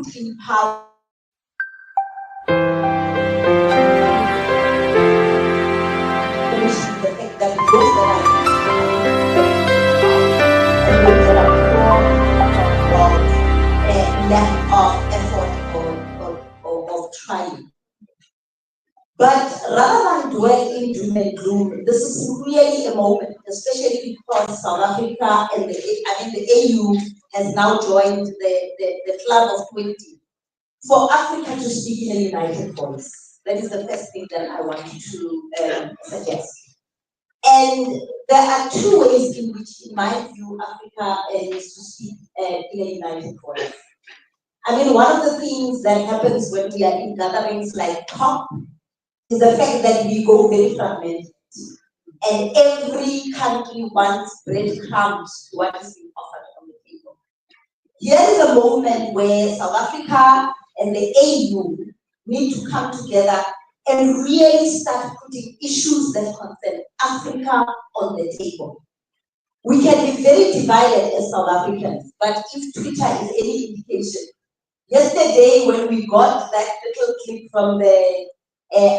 put in power the fact that those that are lack of effort or trying. But rather than dwell in doom and gloom, this is really a moment, especially because South Africa and the AU has now joined the club of 20, for Africa to speak in a united voice. That is the first thing that I want to suggest. And there are two ways in which, in my view, Africa is to speak in a united voice. I mean, one of the things that happens when we are in gatherings like COP is the fact that we go very fragmented. And every country wants breadcrumbs to what is being offered on the table. Here is a moment where South Africa and the AU need to come together and really start putting issues that concern Africa on the table. We can be very divided as South Africans, but if Twitter is any indication, yesterday when we got that little clip from the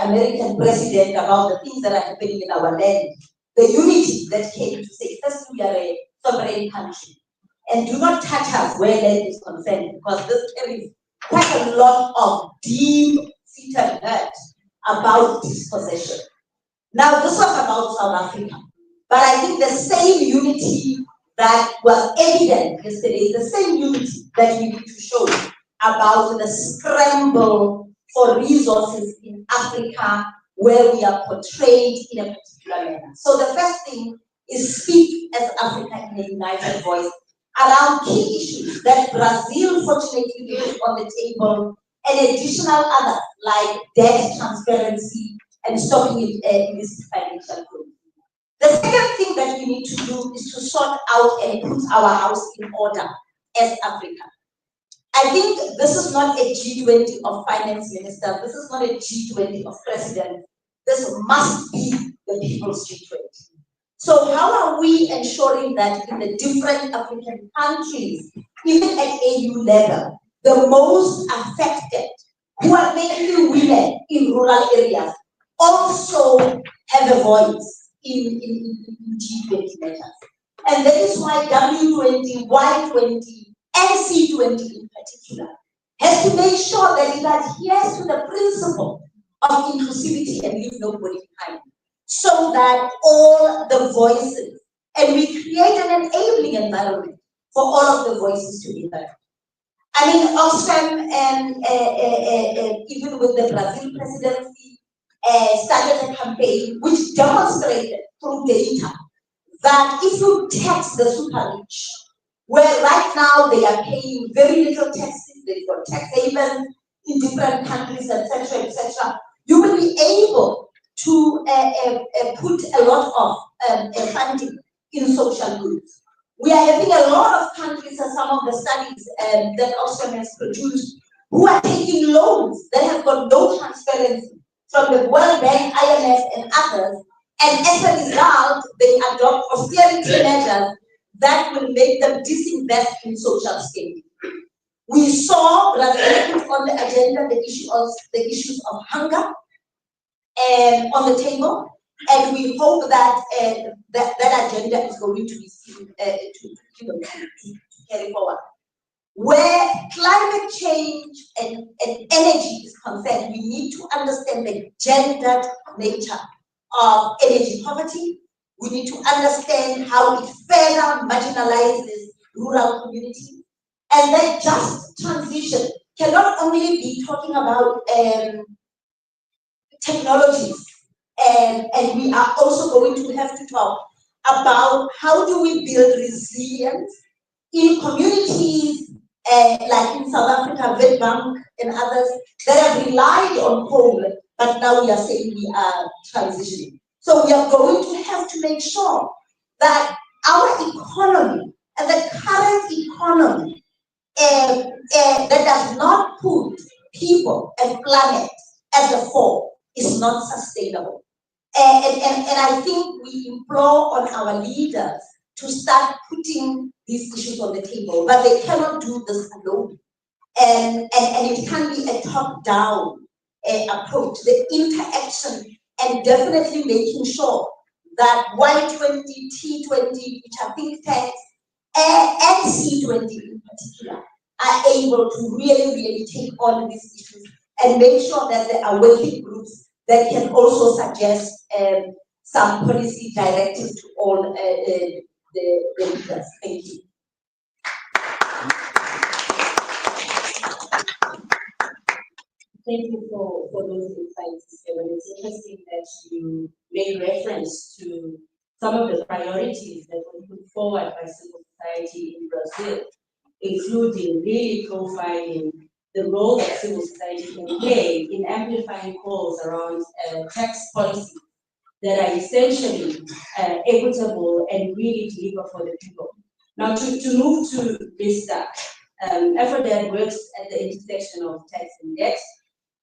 American president about the things that are happening in our land, the unity that came to say, first, we are a sovereign country, and do not touch us where land is concerned, because this carries quite a lot of deep-seated hurt about dispossession. Now, this was about South Africa, but I think the same unity that was evident yesterday is the same unity that we need to show about the scramble for resources in Africa where we are portrayed in a particular manner. So the first thing is speak as Africa in a united voice around key issues that Brazil fortunately put on the table, and additional others like debt transparency and stopping illicit financial growth. The second thing that we need to do is to sort out and put our house in order as Africa. I think this is not a G20 of finance minister, this is not a G20 of president, this must be the people's G20. So how are we ensuring that in the different African countries, even at AU level, the most affected, who are mainly women in rural areas, also have a voice in G20 measures? And that is why W20, Y20, and C20 in particular has to make sure that it adheres to the principle of inclusivity and leave nobody behind, so that all the voices, and we create an enabling environment for all of the voices to be heard. I mean, Oxfam and even with the Brazil presidency started a campaign which demonstrated through data that if you tax the super rich, where right now they are paying very little taxes, they've got tax havens in different countries, etc., etc., you will be able to put a lot of funding in social goods. We are having a lot of countries, and some of the studies that Oxfam has produced, who are taking loans that have got no transparency from the World Bank, IMF, and others, and as a result, they adopt austerity measures that will make them disinvest in social scaling. We saw Brazil put on the agenda the issues of hunger on the table, and we hope that that agenda is going to be seen to carry forward. Where climate change and energy is concerned, we need to understand the gendered nature of energy poverty. We need to understand how it further marginalizes rural communities. And that just transition cannot only be talking about technologies, and we are also going to have to talk about how do we build resilience in communities like in South Africa, Witbank and others that have relied on coal, but now we are saying we are transitioning. So we are going to have to make sure that our economy and the current economy that does not put people and planet at the fore is not sustainable. And I think we implore on our leaders to start putting these issues on the table, but they cannot do this alone. and it can be a top-down approach, the interaction, and definitely making sure that Y20, T20, which are think tanks, and C20 in particular, are able to really take on these issues and make sure that there are working groups that can also suggest some policy directives to all the leaders. Thank you. Thank you for those insights, Sarah. It's interesting that you made reference to some of the priorities that were put forward by civil society in Brazil, including really profiling the role that civil society can play in amplifying calls around tax policies that are essentially equitable and really deliver for the people. Now, to move to Vista, effort that works at the intersection of tax and debt.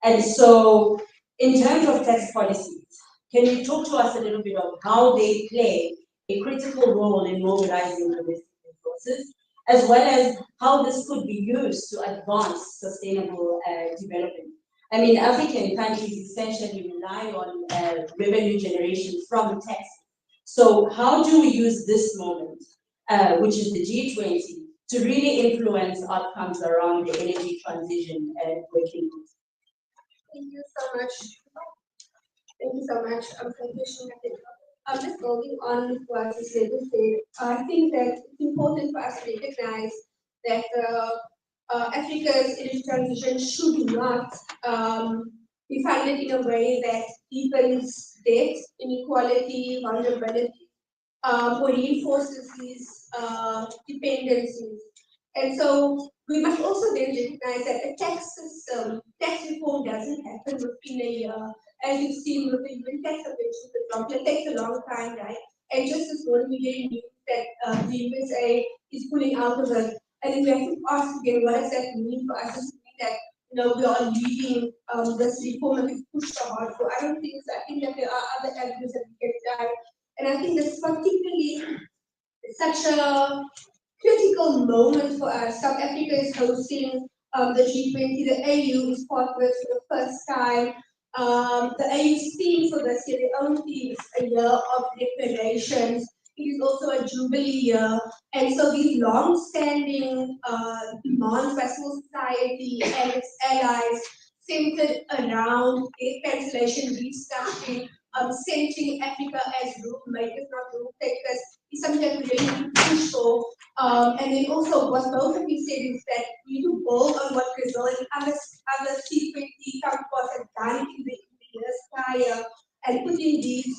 And so, in terms of tax policies, can you talk to us a little bit of how they play a critical role in mobilizing domestic resources, as well as how this could be used to advance sustainable development? I mean, African countries essentially rely on revenue generation from tax. So how do we use this moment, which is the G20, to really influence outcomes around the energy transition and working groups? Thank you so much. Thank you so much for pushing it. I'm just building on what you said. I think that it's important for us to recognize that Africa's energy transition should not be funded in a way that deepens debt, inequality, vulnerability, or reinforces these dependencies. And so we must also then recognize that a tax system, tax reform doesn't happen within a year. As you've seen with the UN tax subvention, for example, it takes a long time, right? And just this morning we get news that the USA is pulling out of it. And then we have to ask again, what does that mean for us? Does it mean that we are leaving this reform that we've pushed so hard for? I don't think so. I think that there are other avenues that we can try. And I think this is particularly such a critical moment for us. South Africa is hosting the G20. The AU is part of it for the first time. The AU's theme for this year, their own theme, is a year of declarations. It is also a jubilee year. And so these long-standing demands by civil society and its allies centered around debt cancellation, restructuring, centering Africa as rule makers, not rule takers, is something that we really need to push for. And then also what both of you said is that we need to build on what Brazil and other C20 counterparts have done in the years prior and putting these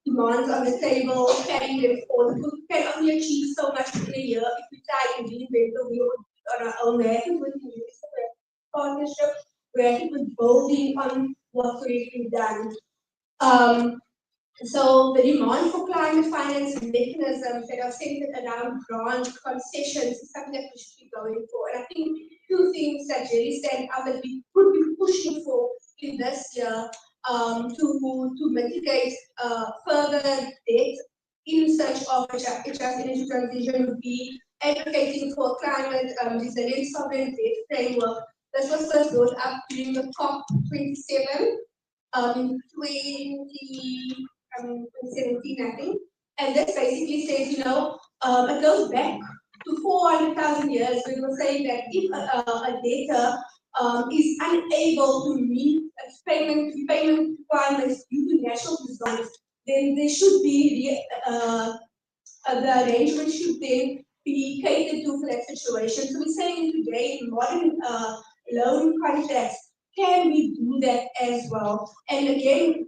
demands on the table, carrying them forward. We can only achieve so much in a year if we try and reinvent the wheel on our own. We have to put in partnership, we have to put building on what's already been done. So the demand for climate finance mechanisms that are centered around grant concessions is something that we should be going for. And I think two things that really stand out that we could be pushing for in this year to mitigate further debt in search of a just energy transition would be advocating for climate resilient sovereign debt framework. This was first brought up during the COP27 in 2017, I think. And this basically says, it goes back to 400,000 years. We were saying that if a debtor is unable to meet its payment requirements due to natural disasters, then there should be the arrangement should then be catered to for that situation. So we're saying today in modern loan contracts, can we do that as well? And again,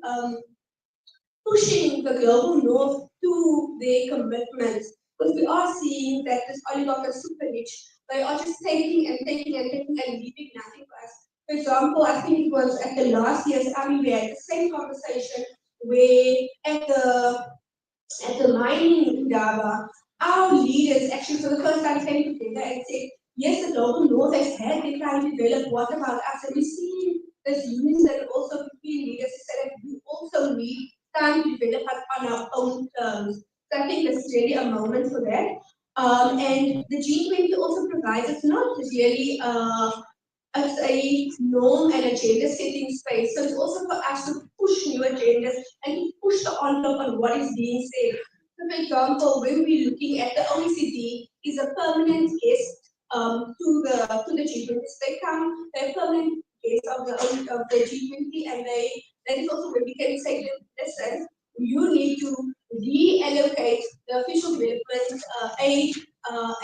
pushing the global north to their commitments, because we are seeing that this oligarch is super rich. They are just taking and taking and taking and leaving nothing for us. For example, I think it was at the last year's AMI, we had the same conversation where at the mining in Indaba, our leaders actually for the first time came together and said, yes, the global north has had their time to develop, what about us? And we see this unison also between leaders that we also need time to develop on our own terms. So I think this is really a moment for that. And the G20 also provides us not really as a norm and agenda setting space. So it's also for us to push new agendas and to push the envelope on what is being said. So for example, when we're looking at the OECD is a permanent guest to the G20. They come, they're permanent guests of the G20, and that is also where we can say that, listen, you need to reallocate the official development aid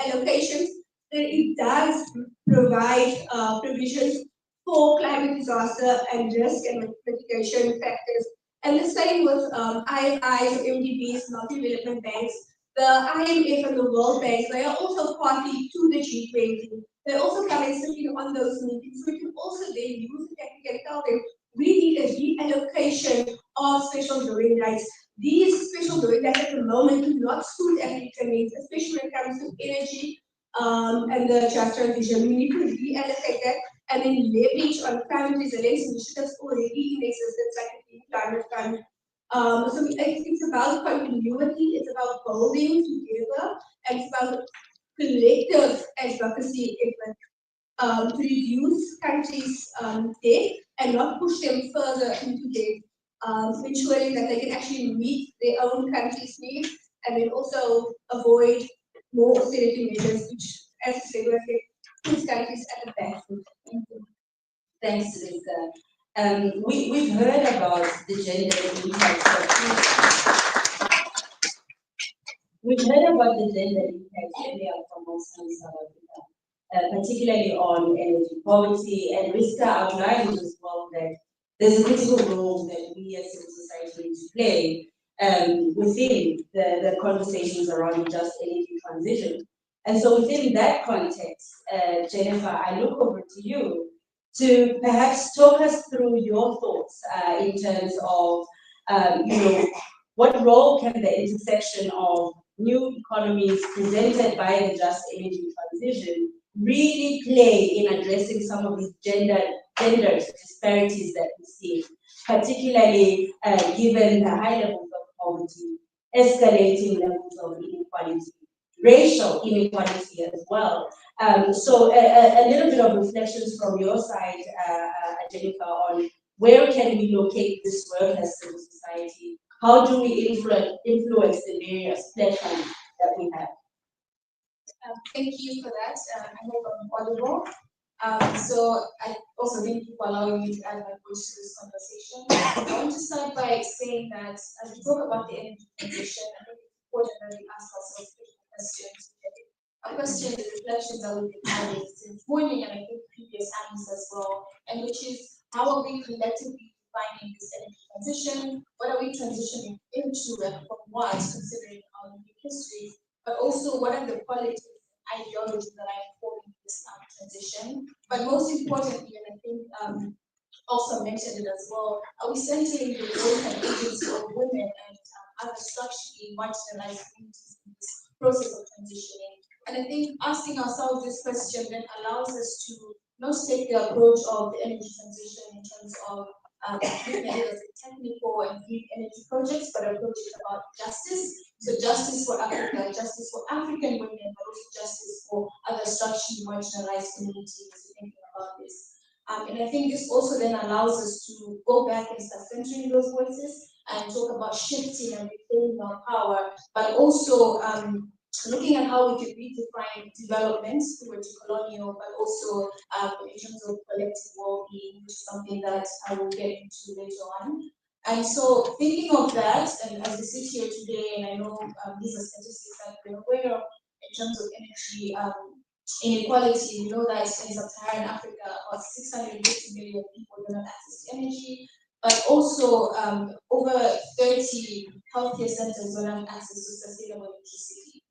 allocations. That it does provide provisions for climate disaster and risk and mitigation factors. And the same with IFIs, MDBs, multi-development banks. The IMF and the World Bank, they are also party to the G20. They also come and sit in on those meetings. So we can also then use the technique and tell them we need a reallocation of special drawing rights. These special drawing rights at the moment do not suit African needs, especially when it comes to energy and the just transition. We need to reallocate that and then leverage on climate resilience initiatives already in existence, like the climate fund. It's about continuity, it's about building together, and it's about collective advocacy effort to reduce countries' debt and not push them further into debt, ensuring that they can actually meet their own country's needs and then also avoid more austerity measures, which, as I said, puts countries at the back foot. Thank you. Thanks, Lisa. We've heard about the gender impact we've heard about the gender impact earlier from Moscow in South Africa, particularly on energy poverty, and Rista outlined as well that there's a critical role that we as civil society need to play within the conversations around just energy transition. And so within that context, Jennifer, I look over to you to perhaps talk us through your thoughts in terms of, what role can the intersection of new economies presented by the just energy transition really play in addressing some of these gender disparities that we see, particularly given the high levels of poverty, escalating levels of inequality, racial inequality as well. So a little bit of reflections from your side, Jennifer, on where can we locate this work as civil society? How do we influence the various platforms that we have? Thank you for that. I hope I'm audible. So I also thank you for allowing me to add my voice to this conversation. I want to start by saying that as we talk about the energy transition, I think it's important that we ask ourselves questions. A question, the reflections that we've been having since morning, and I think previous answers as well, and which is how are we collectively defining this energy transition? What are we transitioning into and from what, considering our history? But also, what are the politics and ideologies that are informing this transition? But most importantly, and I think also mentioned it as well, are we centering the role and agency of women and other structurally marginalized communities in this process of transitioning? And I think asking ourselves this question then allows us to not take the approach of the energy transition in terms of looking at it as a technical and green energy projects, but approach it about justice. So justice for Africa, justice for African women, but also justice for other structurally marginalized communities thinking about this. And I think this also then allows us to go back and start centering those voices and talk about shifting and reclaiming our power, but also looking at how we can redefine development through colonial, but also in terms of collective well-being, which is something that I will get into later on. And so thinking of that, and as we sit here today, and I know these are statistics that we're aware of in terms of energy inequality, we know that in sub-Saharan Africa, about 650 million people don't have access to energy, but also over 30 healthcare centers don't have access to sustainable electricity.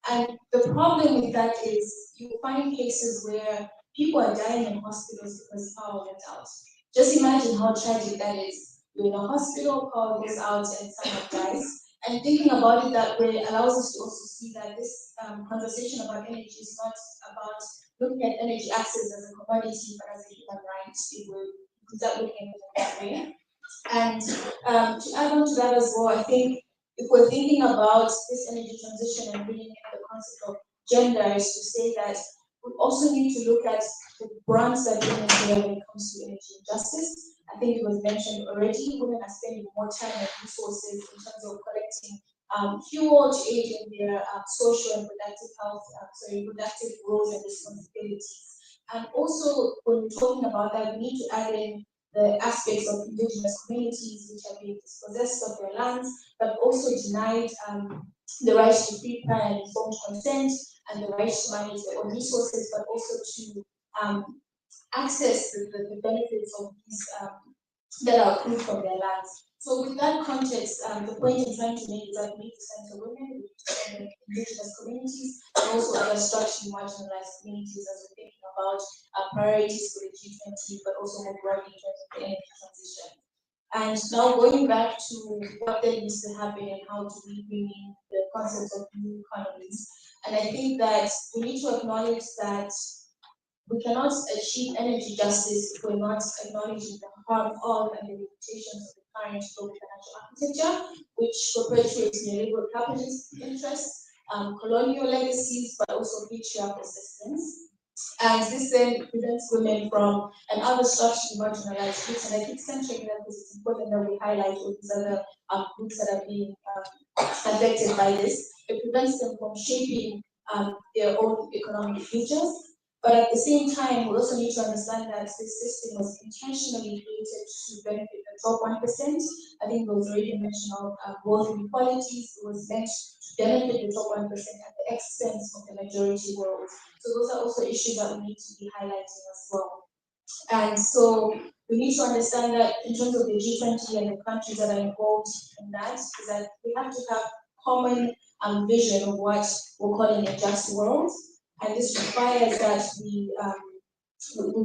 And the problem with that is you find cases where people are dying in hospitals because power went out. Just imagine how tragic that is. You're in a hospital, power goes out, and someone dies. And thinking about it that way allows us to also see that this conversation about energy is not about looking at energy access as a commodity, but as a human right. We will start looking at it that way. And to add on to that as well, I think if we're thinking about this energy transition and bringing in the concept of gender is to say that we also need to look at the grants that women bear when it comes to energy justice. I think it was mentioned already, women are spending more time and resources in terms of collecting fuel to aid in their social and reproductive health, reproductive roles and responsibilities. And also, when we're talking about that, we need to add in the aspects of indigenous communities which are being dispossessed of their lands, but also denied the right to free, prior, and informed consent, and the right to manage their own resources, but also to access the benefits of these that are accrued from their lands. So with that context, the point I'm trying to make is that we need to center women, we need to center indigenous communities, and also other structurally marginalized communities as we're thinking about priorities for the G20, but also more broadly in terms of the energy transition. And now going back to what then needs to happen and how do we bring in the concept of new economies. And I think that we need to acknowledge that we cannot achieve energy justice if we're not acknowledging the harm of and the limitations of the current global financial architecture, which perpetuates neoliberal capitalist interests, colonial legacies, but also patriarchal systems. And this then prevents women from and other structurally marginalized groups. And I keep centering that because it's important that we highlight all these other groups that are being affected by this. It prevents them from shaping their own economic futures. But at the same time, we also need to understand that this system was intentionally created to benefit the top 1%. I think it was already mentioned of growth inequalities. It was meant to benefit the top 1% at the expense of the majority world. So those are also issues that we need to be highlighting as well. And so we need to understand that in terms of the G20 and the countries that are involved in that, is that we have to have common vision of what we're calling a just world. And this requires that we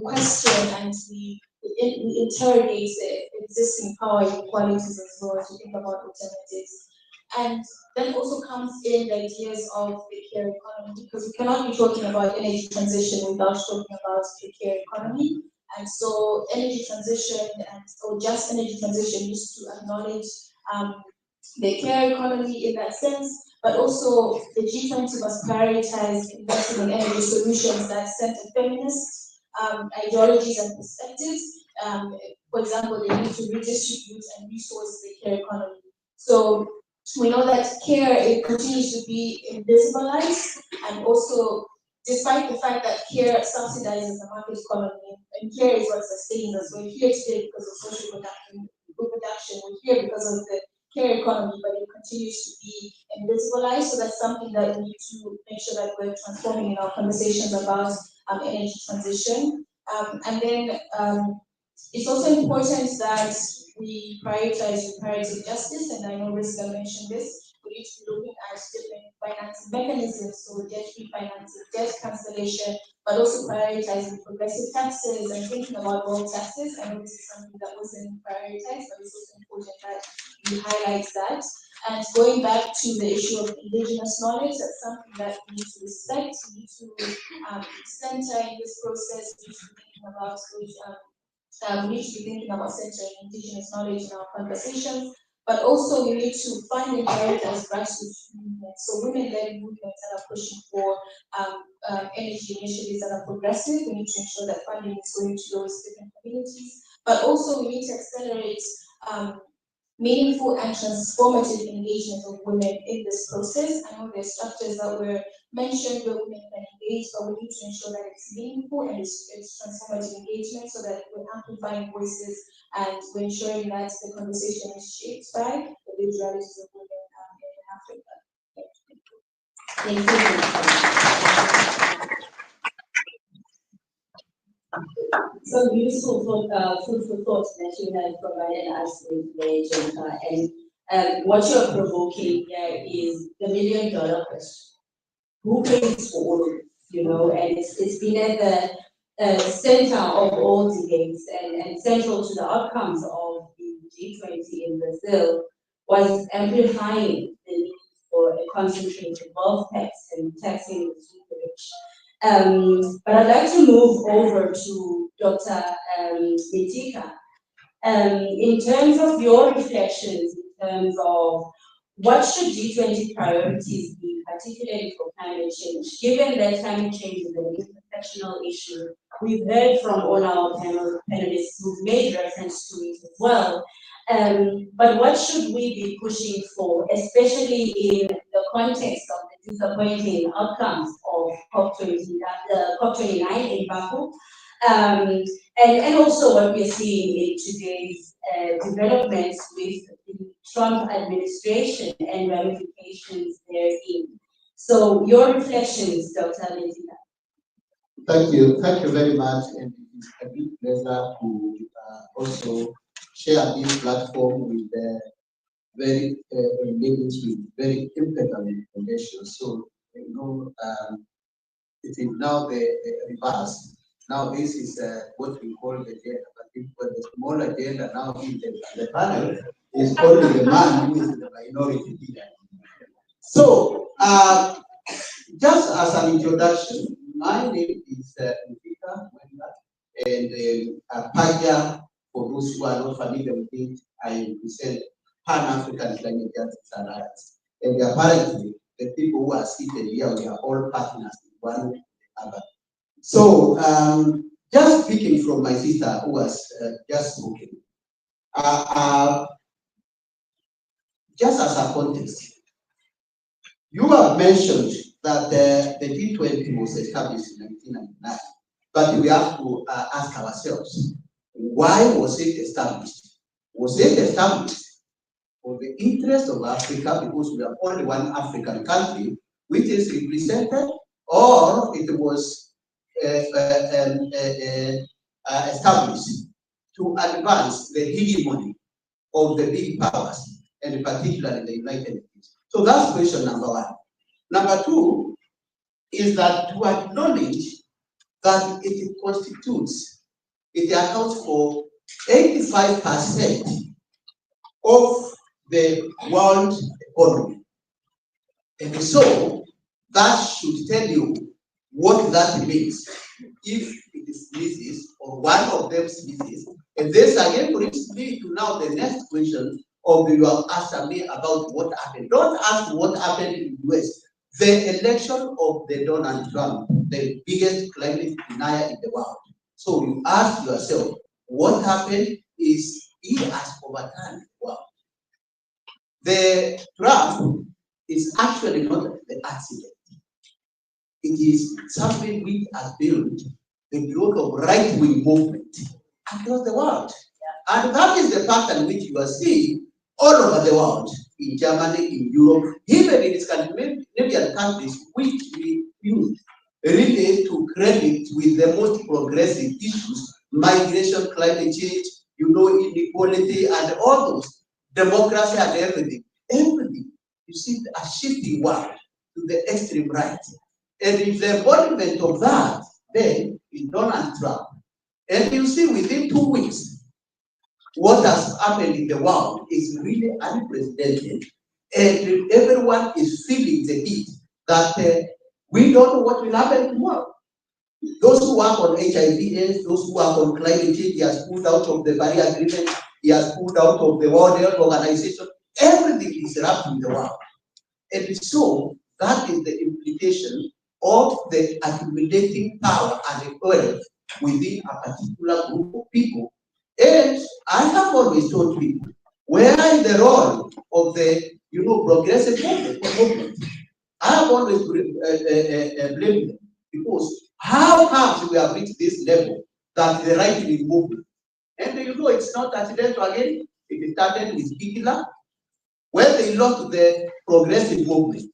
question and we interrogate the existing power inequalities as well as we think about alternatives. And then also comes in the ideas of the care economy, because we cannot be talking about energy transition without talking about the care economy. And so energy transition or just energy transition needs to acknowledge the care economy in that sense, but also the G20 must prioritize investing in energy solutions that center feminist ideologies and perspectives. For example, they need to redistribute and resource the care economy. So we know that care, it continues to be invisibilized, and also despite the fact that care subsidizes the market economy, and care is what sustains us. We're here today because of social reproduction. We're here because of the care economy, but it continues to be invisibilized. So that's something that we need to make sure that we're transforming in our conversations about energy transition. And then it's also important that we prioritize reparative justice, and I know Rizka mentioned this. We need to be looking at different financing mechanisms, so debt refinancing, debt cancellation, but also prioritizing progressive taxes and thinking about world taxes. I know this is something that wasn't prioritized, but it's also important that we highlight that. And going back to the issue of indigenous knowledge, that's something that we need to respect, we need to center in this process, we need to be thinking about those we need to be thinking about centering indigenous knowledge in our conversations, but also we need to find and prioritize grassroots movements. So women-led movements that are pushing for energy initiatives that are progressive. We need to ensure that funding is going to those different communities, but also we need to accelerate meaningful and transformative engagement of women in this process. I know there's structures that were mentioned where women can engage, but we need to ensure that it's meaningful and it's transformative engagement so that we're amplifying voices and we're ensuring that the conversation is shaped by the visualities of women in Africa. Thank you. So useful food for thought that you have provided us with the agenda. And what you're provoking here is the $1 million question. Who pays for all of it? You know, and it's been at the center of all debates and central to the outcomes of the G20 in Brazil was amplifying the need for a concentrated wealth tax and taxing the super rich. But I'd like to move over to Dr. Mitika. In terms of your reflections, in terms of what should G20 priorities be, particularly for climate change? Given that climate change is an intersectional issue, we've heard from all our panelists who've made reference to it as well. But what should we be pushing for, especially in the context of the disappointing outcomes of COP29 in Baku? And also what we're seeing in today's developments with the Trump administration and ramifications therein. So your reflections, Dr. Medina. Thank you very much, and it is a big pleasure to also share this platform with very ladies with very impeccable information. So it is now the reverse. Now this is what we call the agenda, but the small agenda now in the panel is only the man who is the minority leader. So just as an introduction, my name is Mvika and Paja, for those who are not familiar with it, I represent Pan-African Climate Justice Alliance. And apparently, the people who are seated here, we are all partners in one or the other. So, just speaking from my sister who has just spoken, just as a context, you have mentioned that the G20 was established in 1999, but we have to ask ourselves, why was it established? Was it established for the interest of Africa because we are only one African country which is represented, or it was established to advance the hegemony of the big powers, and particularly the United States? So that's question number one. Number two is that to acknowledge that it constitutes, it accounts for 85% of the world economy. And so that should tell you what that means. If it is species, or one of them species, and this again brings me to now the next question of you have asked me about what happened. Don't ask what happened in the US. The election of the Donald Trump, the biggest climate denier in the world. So you ask yourself, what happened is he has overturned the world. The Trump is actually not the accident. It is something which has built the growth of right-wing movement across the world. And that is the pattern which you are seeing all over the world, in Germany, in Europe, even in Scandinavian countries, which we use really to credit with the most progressive issues, migration, climate change, inequality, and all those, democracy and everything. Everything, you see a shifting world to the extreme right. And if the embodiment of that, then is Donald Trump. And you see within 2 weeks, what has happened in the world is really unprecedented. And everyone is feeling the heat that we don't know what will happen tomorrow. Those who work on HIV/AIDS, those who work on climate change, he has pulled out of the Paris Agreement, he has pulled out of the World Health Organization. Everything is wrapped the world. And so that is the implication of the accumulating power and wealth within a particular group of people. And I have always told people, where is the role of the progressive movement? I have always blamed them, because how come we have reached this level that the right-wing movement? And it's not accidental again. It started with Hitler, when they lost the progressive movement.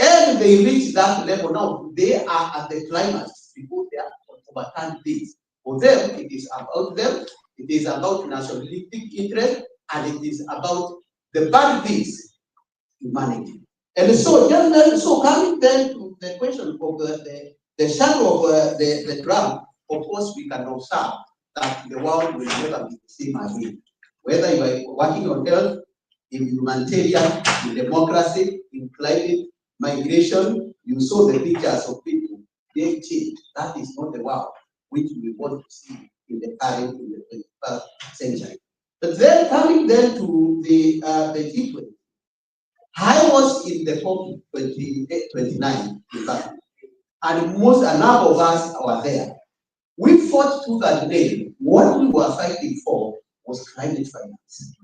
And they reach that level now, they are at the climax because they are overturned things. For them, it is about them, it is about nationalistic interest, and it is about the bad things humanity. And so, so coming then to the question of the shadow of the Trump, of course, we can observe that the world will never be the same again. Whether you are working on health, in humanitarian, in democracy, in climate, migration, you saw the pictures of people. They changed. That is not the world which we want to see in the current, in the 21st century. But then coming then to the G20, I was in the COP 29, in fact, and most a number of us were there. We fought to that day. What we were fighting for was climate finance.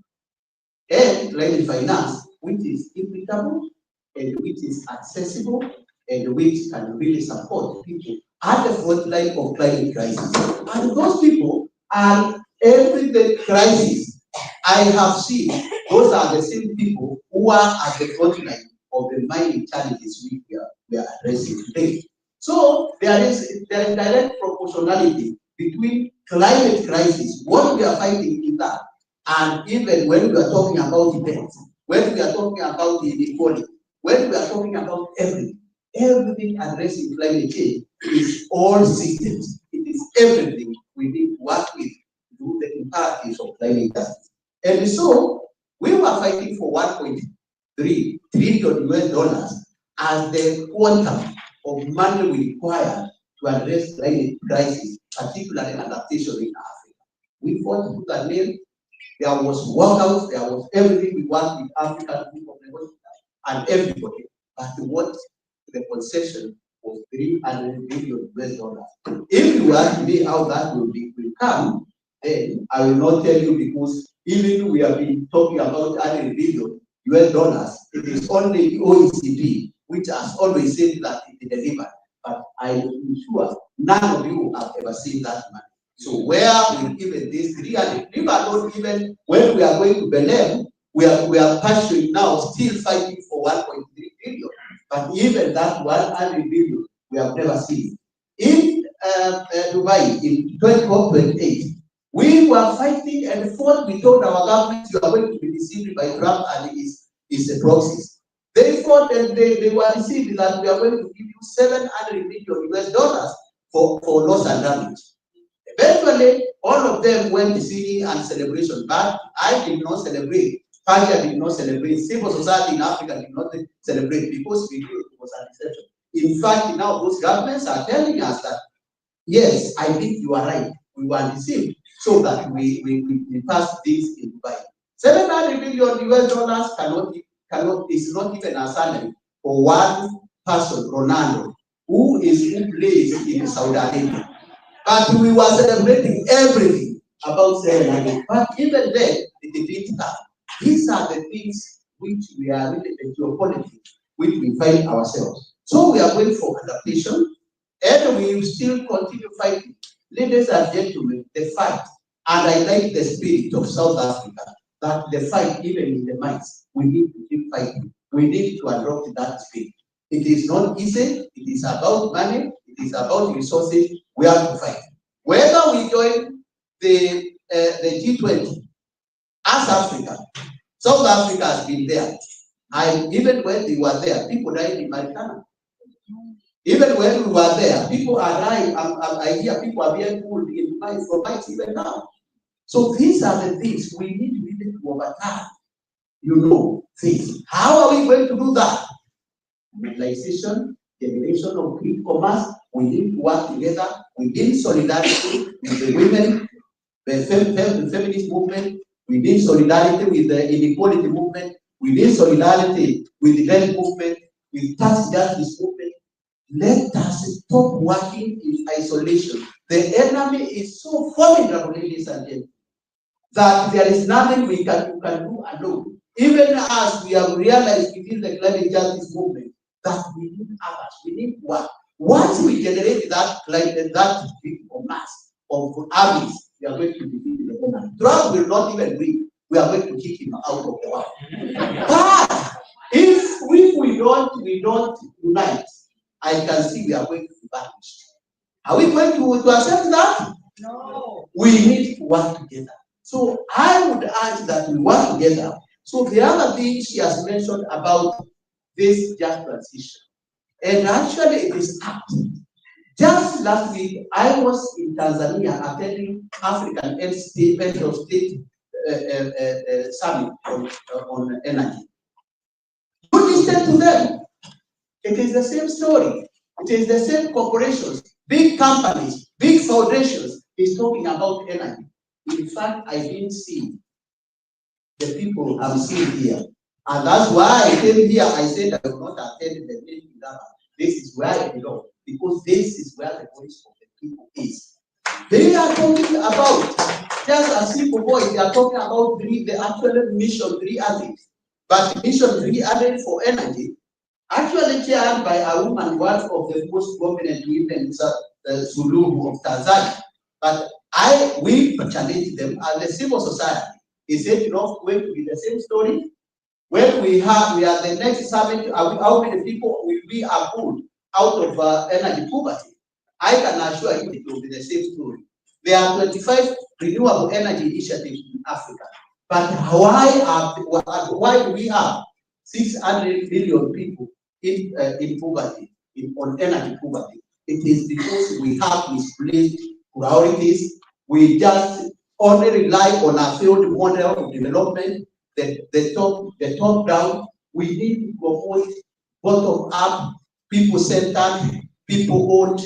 And climate finance, which is equitable and which is accessible and which can really support people at the front line of climate crisis. And those people are everyday crisis. I have seen those are the same people who are at the front line of the mining challenges we are addressing today. So there is direct proportionality between climate crisis, what we are fighting in that, and even when we are talking about events, when we are talking about inequality, when we are talking about everything addressing climate change is all systems. It is everything we need to work with to do the imperatives of climate justice. And so we were fighting for 1.3 trillion US dollars as the quantum of money we require to address climate crisis, particularly adaptation in Africa. We fought to that name. There was walkouts, there was everything we want with African people and everybody. But what the concession was 300 billion US dollars. If you ask me how that will come, then I will not tell you, because even we have been talking about 100 billion US dollars, it is only the OECD which has always said that it delivered. But I am sure none of you have ever seen that money. So where we given this 300, even when we are going to Belém, we are passionate now, still fighting for 1.3 billion. But even that 100 billion, we have never seen. In Dubai, in 2028, we were fighting and fought. We told our government, you are going to be deceived by Trump and his proxies. They fought and they were deceived that we are going to give you 700 million US dollars for loss and damage. Eventually, all of them went singing and celebration, but I did not celebrate. Pagia did not celebrate. Civil society in Africa did not celebrate because we knew it was a deception. In fact, now those governments are telling us that, yes, I think you are right. We were deceived, so that we passed this in Dubai. 700 billion US dollars is not even a salary for one person, Ronaldo, who plays in Saudi Arabia. But we were celebrating everything about 700. But even then, it didn't start. These are the things which we are really the geopolitics, which we find ourselves. So we are going for adaptation, and we will still continue fighting. Ladies and gentlemen, the fight, and I like the spirit of South Africa, that the fight, even in the minds, we need to keep fighting. We need to adopt that spirit. It is not easy. It is about money. It is about resources. We have to fight. Whether we join the G20 as Africa, South Africa has been there. And even when they were there, people died in Marikana. Even when we were there, people are dying. I hear people are being pulled in mines for mines even now. So these are the things we need really to overcome. Things. How are we going to do that? Mobilization, generation of green commerce. We need to work together. We need solidarity with the women, the feminist movement. We need solidarity with the inequality movement. We need solidarity with the health movement, with tax justice movement. Let us stop working in isolation. The enemy is so formidable, ladies and gentlemen, that there is nothing we can do alone. Even as we have realized within the climate justice movement that we need others, we need work. Once we generate that critical mass of armies, we are going to defeat the enemy. Trump will not even win. We are going to kick him out of the world. But if we don't unite, I can see we are going to be banished. Are we going to accept that? No. We need to work together. So I would urge that we work together. So the other thing she has mentioned about this just transition, and actually it is apt. Just last week, I was in Tanzania attending African Head of State Summit on energy. You listen to them. It is the same story. It is the same corporations, big companies, big foundations is talking about energy. In fact, I didn't see the people I'm seeing here. And that's why I came here. I said I will not attend the meeting in Indaba. This is where I belong, because this is where the voice of the people is. They are talking about, just a simple voice, they are talking about the actual mission 3 added. But mission 3 added for energy, actually chaired by a woman, one of the most prominent women, Suluhu of Tanzania. But we challenge them as a civil society. Is it not going to be the same story? When we are the next summit, how many people will be pulled out of energy poverty? I can assure you it will be the same story. There are 25 renewable energy initiatives in Africa. But why do we have 600 million people in poverty, on energy poverty? It is because we have misplaced priorities. We just only rely on a failed model of development, the top down. We need to promote bottom up, people-centered, people-owned,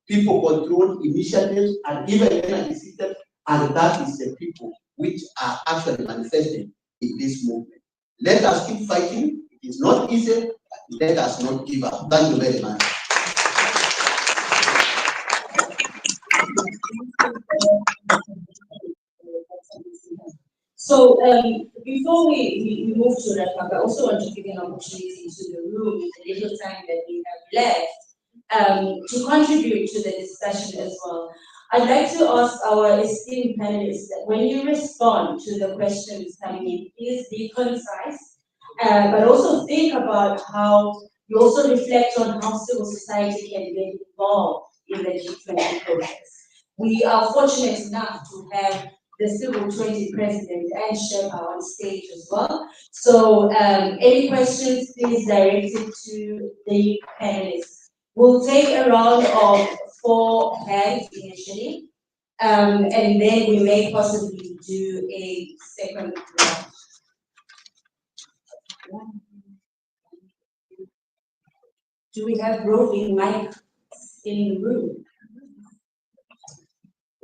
people-controlled initiatives, and even energy systems, and that is the people which are actually manifested in this movement. Let us keep fighting. It is not easy, but let us not give up. Thank you very much. So before we move to wrap up, I also want to give an opportunity to the room, the little time that we have left, to contribute to the discussion as well. I'd like to ask our esteemed panelists that when you respond to the questions coming in, please be concise, but also think about how you also reflect on how civil society can get involved in the G20 process. We are fortunate enough to have the Civil 20 President and Sherpa on stage as well. So any questions, please direct it to the panelists. We'll take a round of 4 hands initially, and then we may possibly do a second round. Do we have roving mics in the room?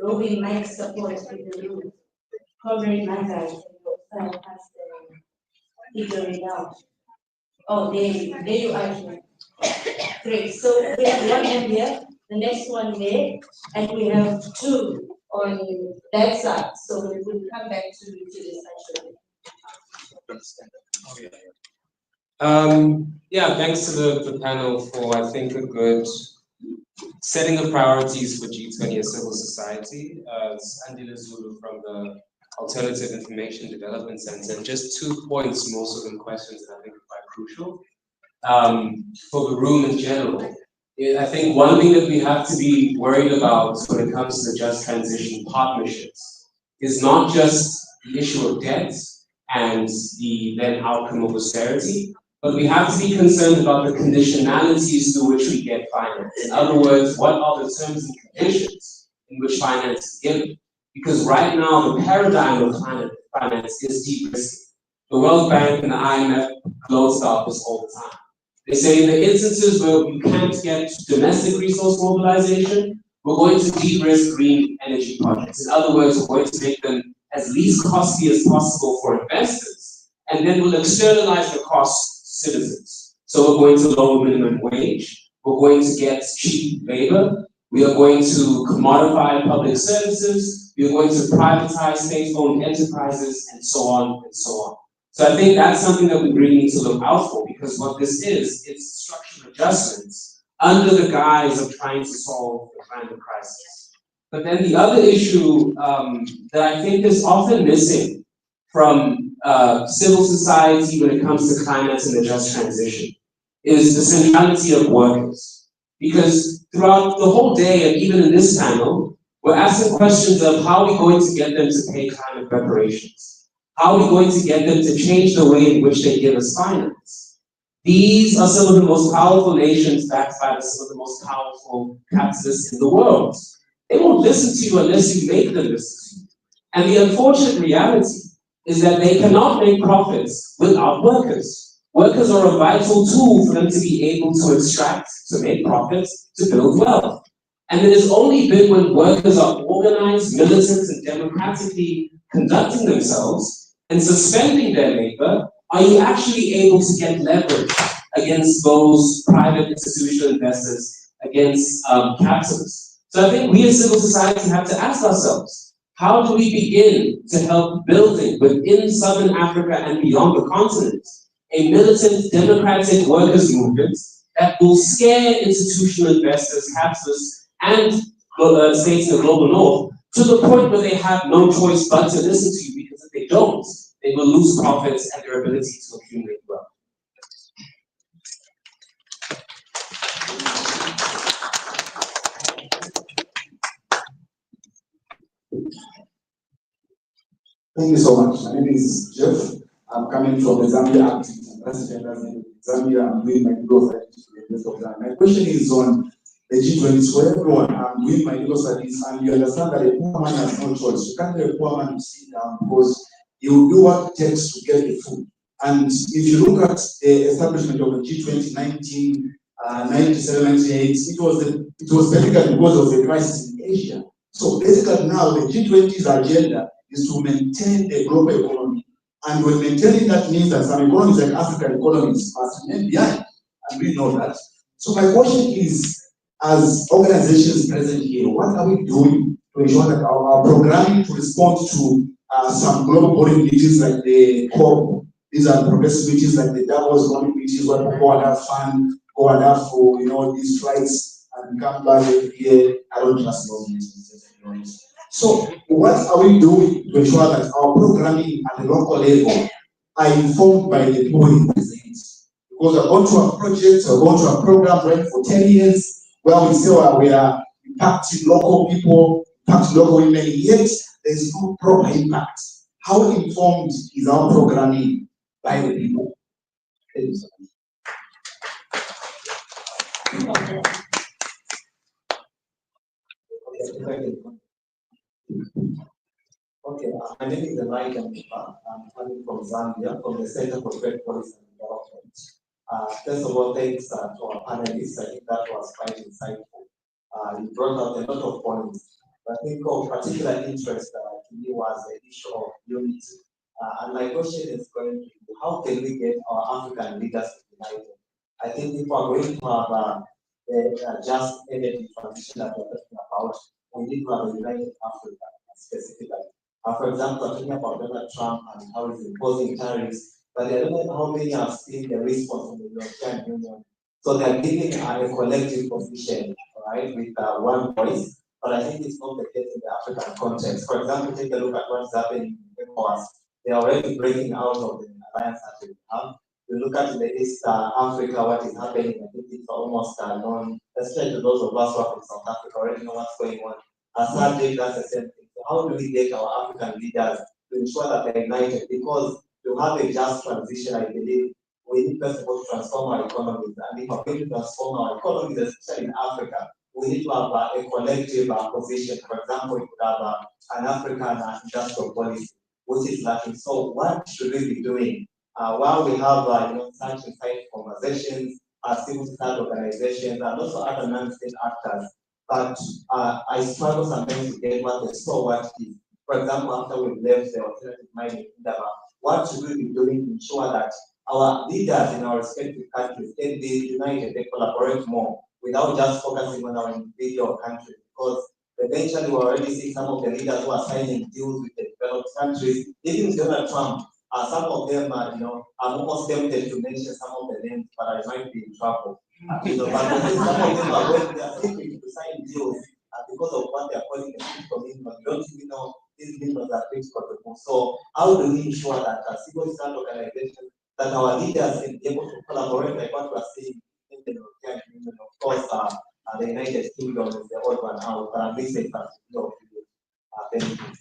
Roving mic support in the room. Covering my guys, figure it out. Oh, there you are here. Great. So we have one hand here, the next one there, and we have 2 on that side. So we will come back to this actually. Yeah, thanks to the panel for, I think, a good setting of priorities for G20 and civil society. Andile Zulu from the Alternative Information Development Center, and just 2 points, most of them questions that I think are quite crucial for the room in general. I think one thing that we have to be worried about when it comes to the just transition partnerships is not just the issue of debt and the then outcome of austerity, but we have to be concerned about the conditionalities to which we get finance. In other words, what are the terms and conditions in which finance is given? Because right now, the paradigm of climate finance is de-risking. The World Bank and the IMF gloats about this all the time. They say in the instances where we can't get domestic resource mobilization, we're going to de-risk green energy projects. In other words, we're going to make them as least costly as possible for investors, and then we'll externalize the costs to citizens. So we're going to lower minimum wage, we're going to get cheap labor, we are going to commodify public services, we are going to privatize state-owned enterprises, and so on and so on. So I think that's something that we really need to look out for, because what this is, it's structural adjustments under the guise of trying to solve the climate crisis. But then the other issue that I think is often missing from civil society when it comes to climate and the just transition is the centrality of workers. Because throughout the whole day, and even in this panel, we're asking questions of how are we going to get them to pay climate reparations? How are we going to get them to change the way in which they give us finance? These are some of the most powerful nations backed by some of the most powerful capitalists in the world. They won't listen to you unless you make them listen to you. And the unfortunate reality is that they cannot make profits without workers. Workers are a vital tool for them to be able to extract, to make profits, to build wealth. And it has only been when workers are organized, militant, and democratically conducting themselves and suspending their labor are you actually able to get leverage against those private institutional investors, against capitalists? So I think we as civil society have to ask ourselves, how do we begin to help building within Southern Africa and beyond the continent a militant democratic workers' movement that will scare institutional investors, capitalists, and states in the global north to the point where they have no choice but to listen to you, because if they don't, they will lose profits and their ability to accumulate wealth. Thank you so much. My name is Jeff. I'm coming from the Zambia Activist and President in Zambia. I'm doing my legal studies to the rest of that. My question is on the G20. For everyone, I'm doing my legal studies, and you understand that a poor man has no choice. You can't tell a poor man to sit down because he will do what it takes to get the food. And if you look at the establishment of the G20 1997, 98, it was basically because of the crisis in Asia. So basically now the G20's agenda is to maintain the global economy. And when maintaining that means that some economies like African economies must remain behind. And we know that. So my question is, as organizations present here, what are we doing to ensure that our programming to respond to some global body meetings like the COP, these are progressive meetings like the Davos economic meetings where people go and have fun, go and have for these flights and come back every year. I don't trust those meetings. So what are we doing to ensure that our programming at the local level are informed by the people we represent? Because we're going to have projects, we're going to have programs running for 10 years where we say we are impacting local people, impacting local women, yet there's no proper impact. How informed is our programming by the people? Okay, my name is Indaba. I'm coming from Zambia, from the Center for Trade Policy and Development. First of all, thanks to our panelists. I think that was quite insightful. You brought out a lot of points. But I think of particular interest to me was the issue of unity. And my question is going to be, how can we get our African leaders united? I think if we're going to have the just energy transition that we're talking about, we need to have a united Africa specifically. For example, talking about Donald Trump and how he's imposing tariffs, but I don't know how many have seen the response from the European Union. So they're giving a collective position, right, with one voice, but I think it's not the case in the African context. For example, take a look at what's happening in ECOWAS. They are already breaking out of the alliance that we have. You look at the East Africa, what is happening, I think it's almost known, especially to those of us who are from South Africa already know what's going on. SADC does the same thing. So how do we get our African leaders to ensure that they're united? Because to have a just transition, I believe we need first of all to transform our economies. And if we're going to transform our economies, especially in Africa, we need to have a collective position. For example, we could have an African industrial policy, which is lacking. So what should we be doing? While we have such insightful conversations, civil society organizations, and also other non-state actors, but I struggle sometimes to get what the so what is. For example, after we've left the alternative mining in Indaba, what should we be doing to ensure that our leaders in our respective countries can be united, they collaborate more without just focusing on our individual countries? Because eventually we're already seeing some of the leaders who are signing deals with the developed countries, even Donald Trump. Some of them are, I'm almost tempted to mention some of the names, but I might be in trouble. But some of them are going, they are seeking to sign deals because of what they are calling the critical minimum. You don't even know these minimums are critical to them. So how do we ensure that civil society organizations, that our leaders can be able to collaborate like what we are seeing in the European Union? Of course, the United Kingdom is the odd one out, but at least they can benefit.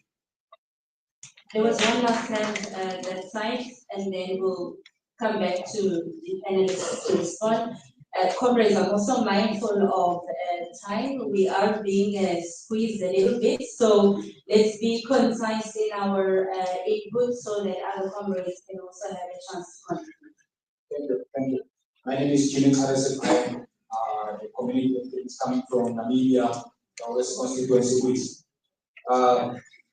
There was one last hand that side, and then we'll come back to the panelists to respond. Comrades, I'm also mindful of time. We are being squeezed a little bit, so let's be concise in our input so that other comrades can also have a chance to contribute. Thank you. My name is Jimmy Harrison. I am a community that is coming from Namibia, the West Constituency.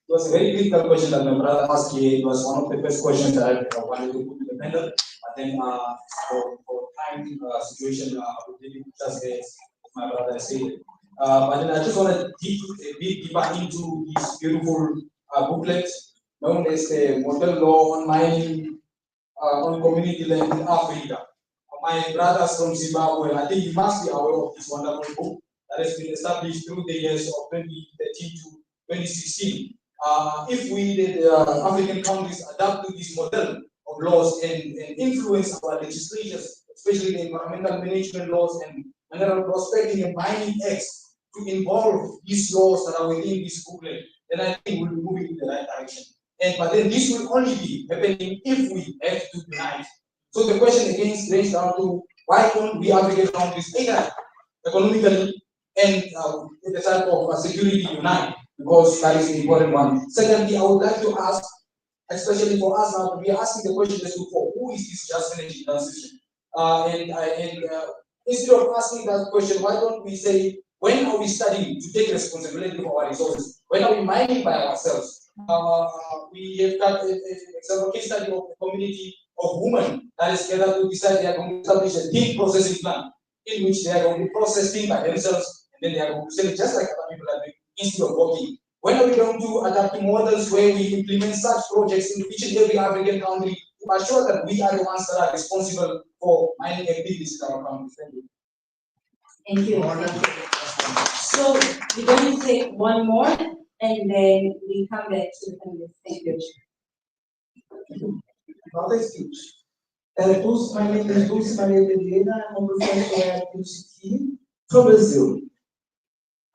It was a very critical question that my brother asked me. It was one of the first questions that I wanted to put to the panel. But then, for time situation, I will just as my brother said. But then I just want to dig a bit deeper into this beautiful booklet known as the Model Law on Mining on Community Land in Africa. My brothers from Zimbabwe, I think you must be aware of this wonderful book that has been established through the years of 2013 to 2016. If we, the African countries, adapt to this model of laws and influence our legislatures, especially the environmental management laws and mineral prospecting and mining acts, to involve these laws that are within this booklet, then I think we'll be moving in the right direction. But then this will only be happening if we have to unite. So the question again ranges down to why don't we African countries either economically and in the type of security unite, because that is the important one. Secondly, I would like to ask, especially for us now, we are asking the question as to for who is this just energy transition? Instead of asking that question, why don't we say, when are we studying to take responsibility for our resources? When are we mining by ourselves? We have got an example case study of a community of women that is gathered to decide they are going to establish a deep processing plant in which they are going to process things by themselves and then they are going to sell it just like other people are doing instead of working. When are we going to adapt models where we implement such projects in each and every African country to assure that we are the ones that are responsible for mining activities in our country? Thank you. Thank you. So we're going to take one more and then we come back to the panel. Thank you. Notas Dulce, my name is Dulce Maria Pereira. I'm a professor at UCT from Brazil.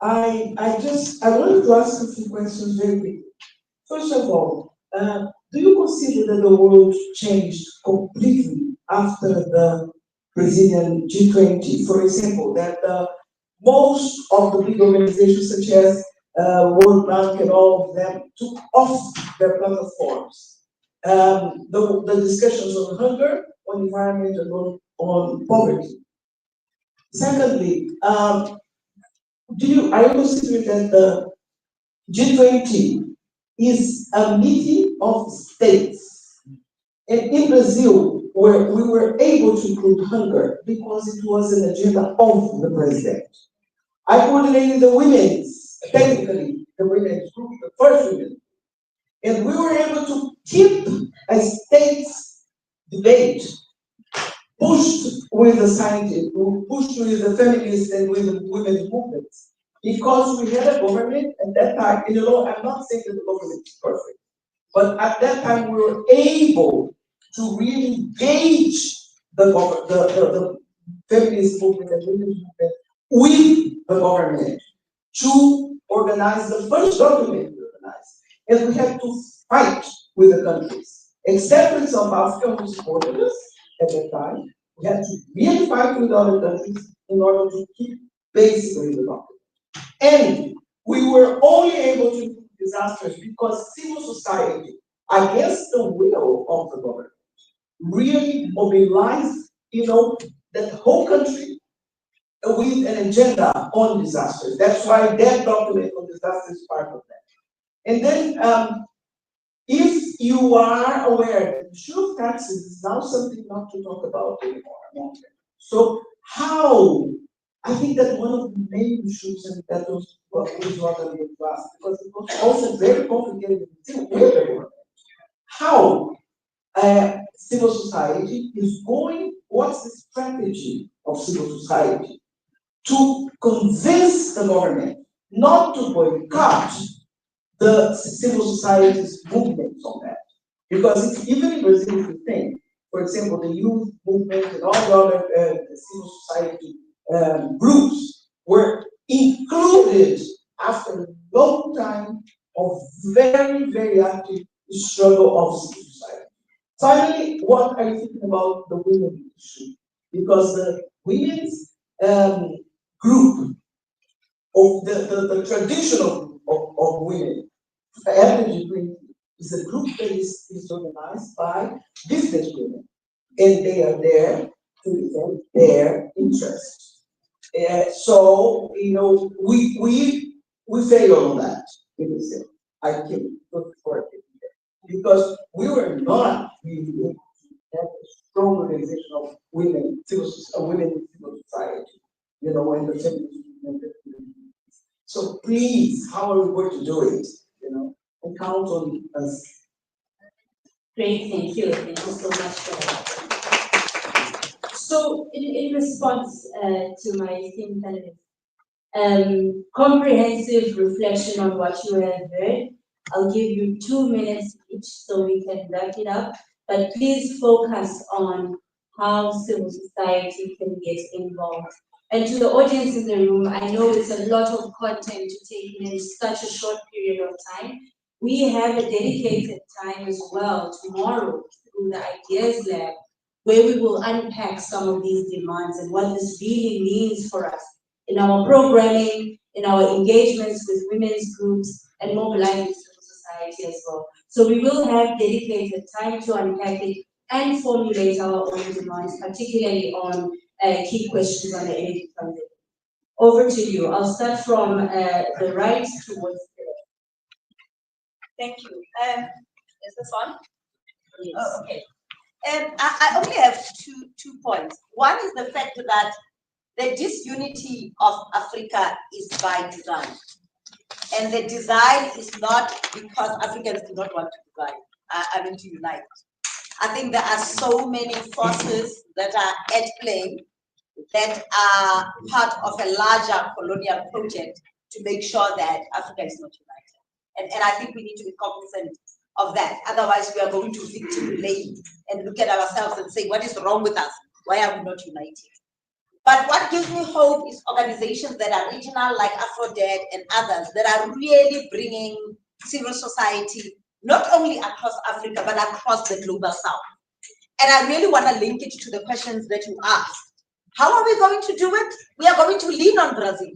I wanted to ask a few questions very quickly. First of all, do you consider that the world changed completely after the Brazilian G20? For example, that most of the big organizations such as World Bank and all of them took off their platforms. The discussions on hunger, on environment, and on poverty. Secondly, are you considering that the G20 is a meeting of states? And in Brazil, where we were able to include hunger because it was an agenda of the president. I coordinated the women's, technically, the women's group, the first women. And we were able to keep a state's debate pushed with the scientists, pushed with the feminists and with the women's movements. Because we had a government at that time, and I'm not saying that the government is perfect, but at that time we were able to really engage the feminist movement and women's movement with the government to organize the first document we organized. And we had to fight with the countries. Except for South Africa, who supported us at that time, we had to really fight with other countries in order to keep basically the document. And we were only able to do disasters because civil society, against the will of the government, really mobilized, the whole country with an agenda on disasters. That's why that document on disasters is part of that. And then, if you are aware that issue of taxes is now something not to talk about anymore. So how? I think that one of the main issues, and that was what I'm going to ask, because it was also very complicated with the government. How civil society is going, what's the strategy of civil society to convince the government not to boycott the civil society's movements on that? Because even in Brazil, if you think, for example, the youth movement and all the other civil society groups were included after a long time of very, very active struggle of civil society. Finally, what are you thinking about the women issue? Because the women's group of the traditional of women, energy group, is a group that is organized by business women, and they are there to defend their interests. So we fail on that in Brazil. I came for it because we were not really able to have a strong organization of women, women in civil society, you know, when the feminist movement. So please, how are we going to do it? You know, and count on us. Great, thank you. Thank you so much for that. So, in response to my esteemed panelists, comprehensive reflection on what you have heard. I'll give you 2 minutes each so we can wrap it up. But please focus on how civil society can get involved. And to the audience in the room, I know it's a lot of content to take in such a short period of time. We have a dedicated time as well tomorrow through the Ideas Lab, where we will unpack some of these demands and what this really means for us in our programming, in our engagements with women's groups, and mobilizing civil society as well. So we will have dedicated time to unpack it and formulate our own demands, particularly on key questions on the energy transition. Over to you. I'll start from the right towards the left. Thank you. Is this on? Yes. Oh, okay. I only have two points. One is the fact that the disunity of Africa is by design. And the design is not because Africans do not want to unite. I think there are so many forces that are at play that are part of a larger colonial project to make sure that Africa is not united. And I think we need to be cognizant of that. Otherwise, we are going to victim blame and look at ourselves and say, what is wrong with us? Why are we not united? But what gives me hope is organizations that are regional, like AfroDead and others, that are really bringing civil society, not only across Africa, but across the global south. And I really want to link it to the questions that you asked. How are we going to do it? We are going to lean on Brazil.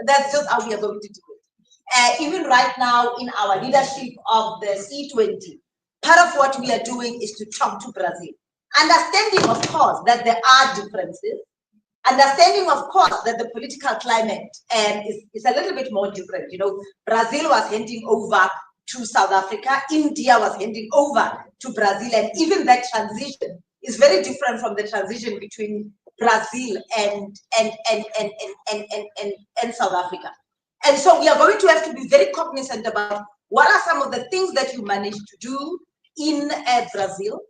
That's just how we are going to do it. Even right now in our leadership of the C20, part of what we are doing is to talk to Brazil. Understanding, of course, that there are differences. Understanding, of course, that the political climate is a little bit more different. You know, Brazil was handing over to South Africa, India was handing over to Brazil, and even that transition is very different from the transition between Brazil and South Africa. And so we are going to have to be very cognizant about what are some of the things that you managed to do in Brazil.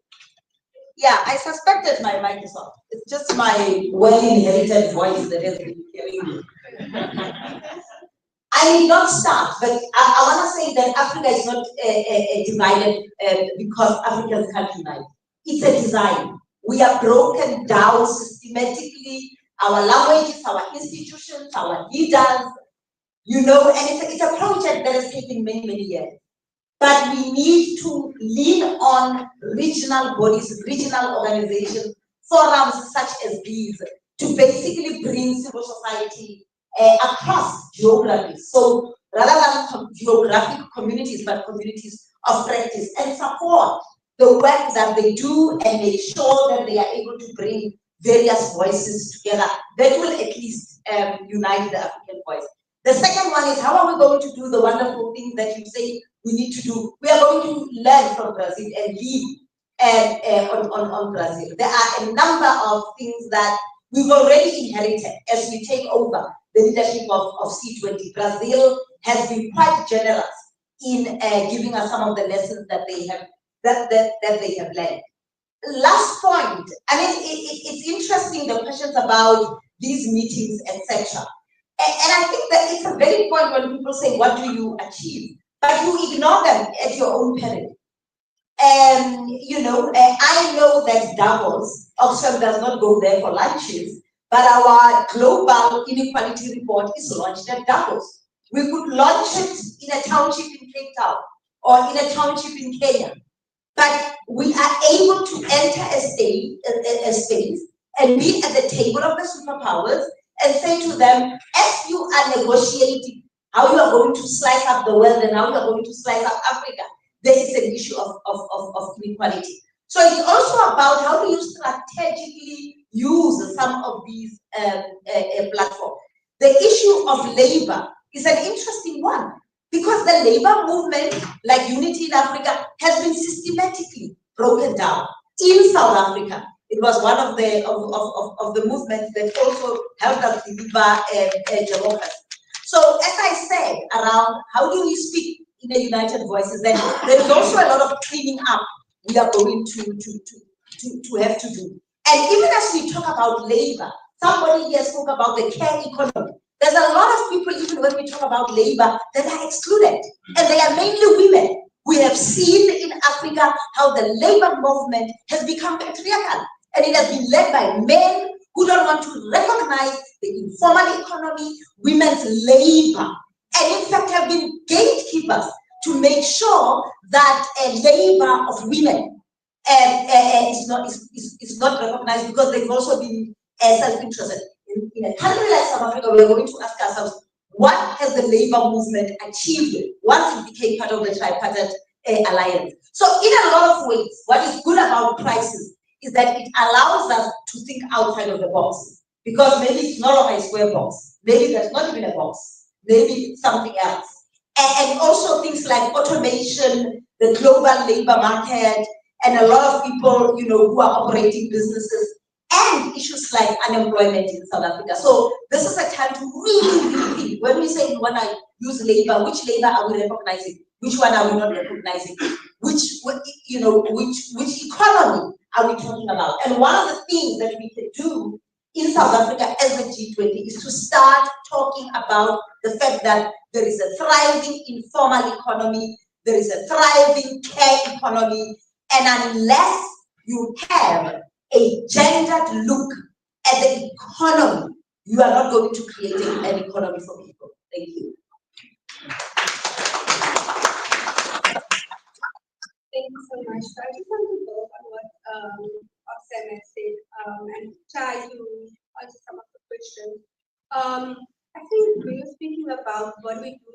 Yeah, I suspected my mic is off. It's just my well-inherited voice that has been carrying me. I did not start, but I want to say that Africa is not divided because Africans can't unite. It's a design. We are broken down systematically. Our languages, our institutions, our leaders, you know, and it's a project that has taken many, many years. But we need to lean on regional bodies, regional organizations, forums such as these, to basically bring civil society across geographies. So rather than geographic communities, but communities of practice, and support the work that they do and make sure that they are able to bring various voices together. That will at least unite the African voice. The second one is, how are we going to do the wonderful things that you say we need to do? We are going to learn from Brazil and lead on Brazil. There are a number of things that we've already inherited as we take over the leadership of C20. Brazil has been quite generous in giving us some of the lessons that they have that they have learned. Last point, I mean, it's interesting, the questions about these meetings, etc. And I think that it's a very point when people say, what do you achieve? But you ignore them at your own peril. And, you know, I know that Davos, Oxfam does not go there for lunches, but our global inequality report is launched at Davos. We could launch it in a township in Cape Town or in a township in Kenya. But we are able to enter a space and be at the table of the superpowers and say to them, as you are negotiating how you are going to slice up the world and how you are going to slice up Africa, there is an issue of inequality. So it's also about how do you strategically use some of these platforms. The issue of labor is an interesting one, Because the labor movement, like Unity in Africa, has been systematically broken down. In South Africa, it was one of the movements that also helped us deliver democracy. So as I said, around how do we speak in the United Voices, then there is also a lot of cleaning up we are going to have to do. And even as we talk about labor, somebody here spoke about the care economy. There's a lot of people, even when we talk about labor, that are excluded, and they are mainly women. We have seen in Africa how the labor movement has become patriarchal, and it has been led by men who don't want to recognize the informal economy, women's labor, and in fact have been gatekeepers to make sure that a labor of women is not recognized, because they've also been self-interested. In a country like South Africa, we are going to ask ourselves, what has the labor movement achieved once it became part of the tripartite alliance? So in a lot of ways, what is good about crisis is that it allows us to think outside of the box, because maybe it's not a square box, maybe there's not even a box, maybe it's something else. And also things like automation, the global labor market, and a lot of people, who are operating businesses, and issues like unemployment in South Africa. So this is a time to really think. When we say we want to use labor, which labor are we recognizing? Which one are we not recognizing? Which economy are we talking about? And one of the things that we can do in South Africa as the G20 is to start talking about the fact that there is a thriving informal economy, there is a thriving care economy, and unless you have a gendered look at the economy, you are not going to create an economy for people. Thank you. Thank you so much. So I just want to build on what Oksana has said and try to answer some of the questions. I think when you're speaking about what we do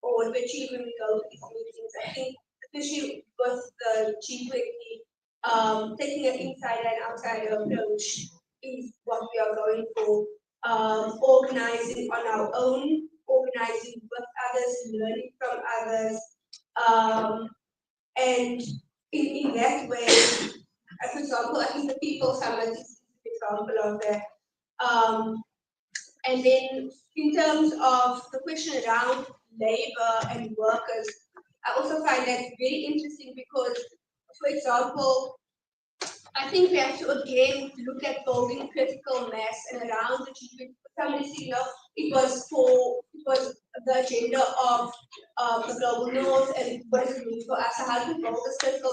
or what we achieve when we go to these meetings, I think especially with the G20, taking an insider and outsider approach is what we are going for. Organizing on our own, organizing with others, learning from others, and in that way, for example, I think the People Summit is an example of that. And then in terms of the question around labor and workers, I also find that very interesting because, for example, I think we have to again look at building critical mass, and around the G20, somebody said, it was the agenda of the global north, and what does it mean for us? So how do we build this critical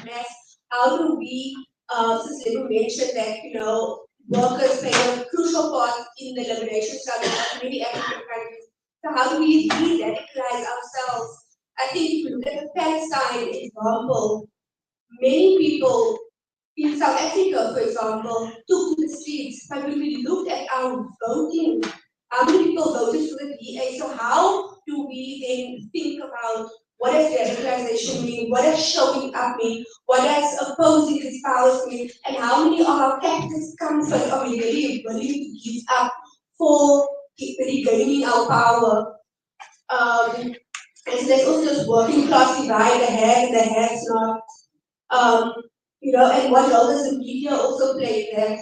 mass? How do we, since Lebo mentioned that, workers play a crucial part in the liberation struggle of many African countries. So how do we re-radicalize ourselves? I think if you look at the Palestine example, many people in South Africa, for example, took to the streets, but when we looked at our voting, how many people voted for the DA? So how do we then think about what does radicalization mean? What does showing up mean? What does opposing these powers mean? And how many of our practice comfort are we really willing to give up for regaining our power? And so there's also this working class divide, the haves not. And what role does the media also play there?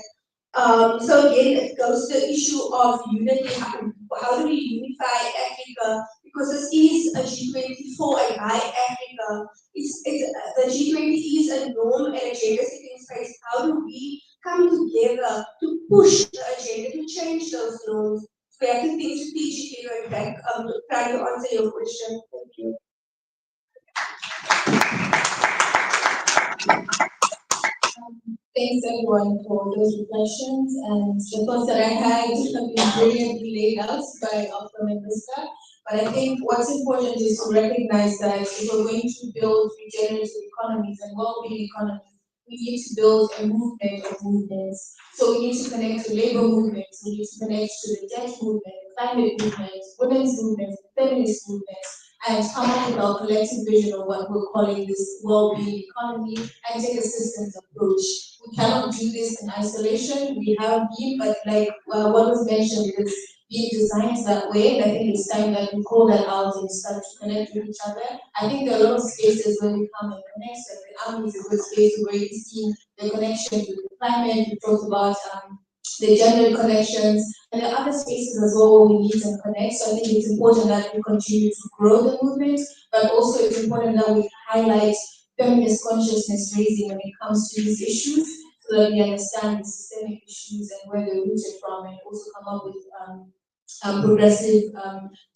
So again, it goes to the issue of unity. How do we unify Africa? Because this is a G20 for and by Africa. The G20 is a norm and agenda setting space. How do we come together to push the agenda to change those norms? So we have to think strategically and back, trying to answer your question. Thank you. Thanks everyone for those reflections, and the thoughts that I had have been brilliantly laid out by Alfred and Krista. But I think what's important is to recognize that if we're going to build regenerative economies and well-being economies, we need to build a movement of movements. So we need to connect to labor movements, we need to connect to the debt movement, climate movement, women's movements, feminist movements, and come up with our collective vision of what we're calling this well-being economy and take a systems approach. We cannot do this in isolation. We have been, but like what was mentioned, is being designed that way. And I think it's time that we call that out and start to connect with each other. I think there are a lot of spaces where we come and connect. So the army is a good space where you see the connection to the climate. We talked about the gender connections, and there are other spaces as well where we meet and connect. So I think it's important that we continue to grow the movement, but also it's important that we highlight feminist consciousness raising when it comes to these issues, so that we understand the systemic issues and where they're rooted from, and also come up with progressive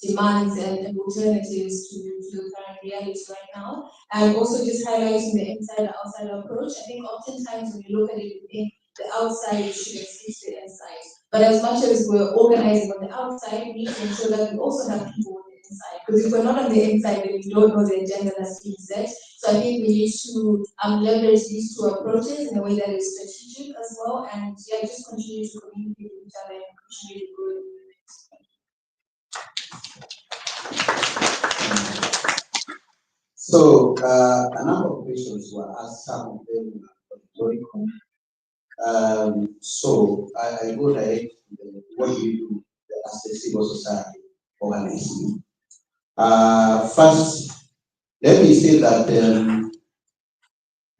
demands and alternatives to the current realities right now. And also just highlighting the inside-outside approach. I think oftentimes when you look at it, you think the outside should exceed the inside. But as much as we're organizing on the outside, we need to ensure that we also have people on the inside. Because if we're not on the inside, then we don't know the agenda that's being set. So I think we need to leverage these two approaches in a way that is strategic as well, and yeah, just continue to communicate with each other and continue to grow. So a number of questions were asked, some of them were rhetorical. So I go ahead. What do we do as a civil society organizing? First, let me say that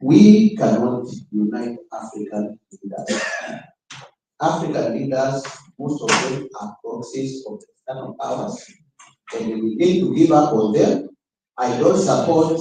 we cannot unite African leaders. African leaders, most of them are proxies of external powers, and we need to give up on them. I don't support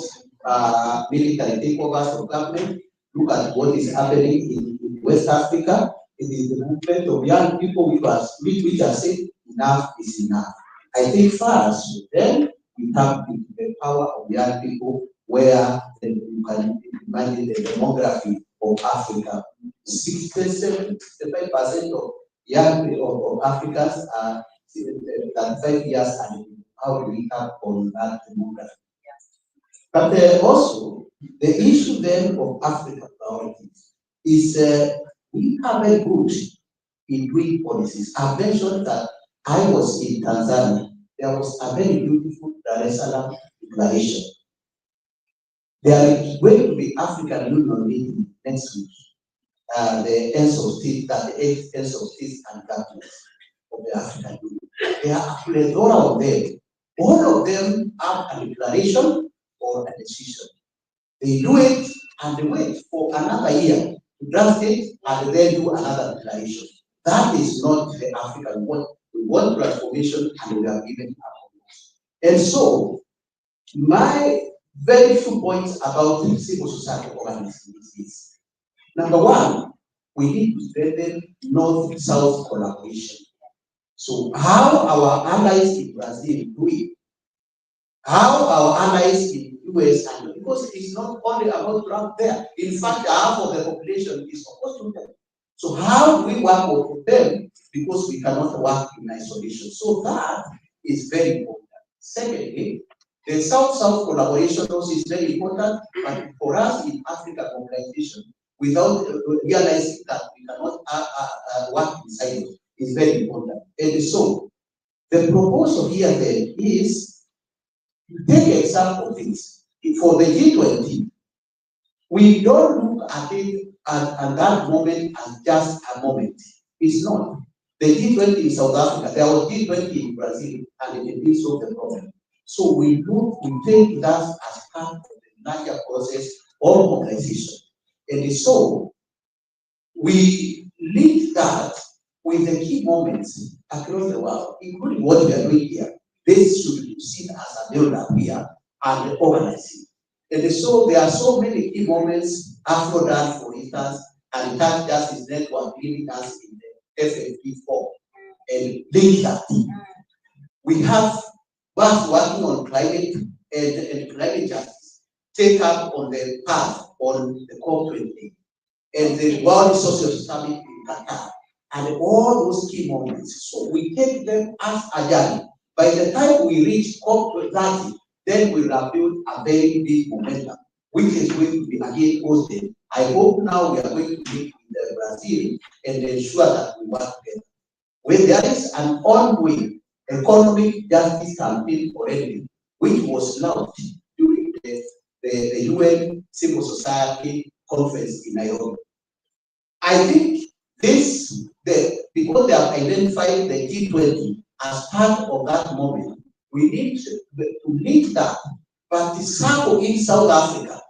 military takeovers of government. Look at what is happening in West Africa. It is the movement of young people which are saying enough is enough. I think first, then we have the power of young people, where you can imagine the demography of Africa. 65% of young people of Africans are 35 years and how do we have on that demography? But also, the issue then of African priorities is we are very good in doing policies. I mentioned that I was in Tanzania. There was a very beautiful Dar es Salaam declaration. There is going to be African Union meeting next week. The heads of state, the 8 heads of states and governments of the African Union. There are a plethora of them. All of them have a declaration or a decision. They do it and they wait for another year to draft it and then do another declaration. That is not the African one. We want transformation and we are given up. And so, my very few points about civil society organizing is this. Number one, we need to strengthen North-South collaboration. So how our allies in Brazil do it, how our allies in US, and because it's not only about Trump there. In fact, half of the population is opposed to them. So how do we work with them? Because we cannot work in isolation. So that is very important. Secondly, the South-South collaboration also is very important, but for us in Africa mobilization, without realizing that we cannot work in silos, is very important. And so, the proposal here then is, take example of things. For the G20, we don't look at it at that moment as just a moment. It's not. The G20 in South Africa, there was G20 in Brazil, and it didn't solve the problem. So we take that as part of the larger process of mobilization. And so we link that with the key moments across the world, including what we are doing here. This should be seen as a build-up here and organizing. And so there are so many key moments, Afro-Dan, for instance, and Tax Justice Network leading us in the FFP4 and link that. We have us working on climate and climate justice, take up on the path on the COP28 and the World Resources Summit in Qatar, and all those key moments. So we take them as a journey. By the time we reach COP30, then we will have built a very big momentum, which is going to be again hosted. I hope now we are going to meet in Brazil and ensure that we work together. When there is an ongoing economic justice campaign already, which was launched during the UN Civil Society Conference in Nairobi. I think because they have identified the G20 as part of that moment, we need to link that, but the circle in South Africa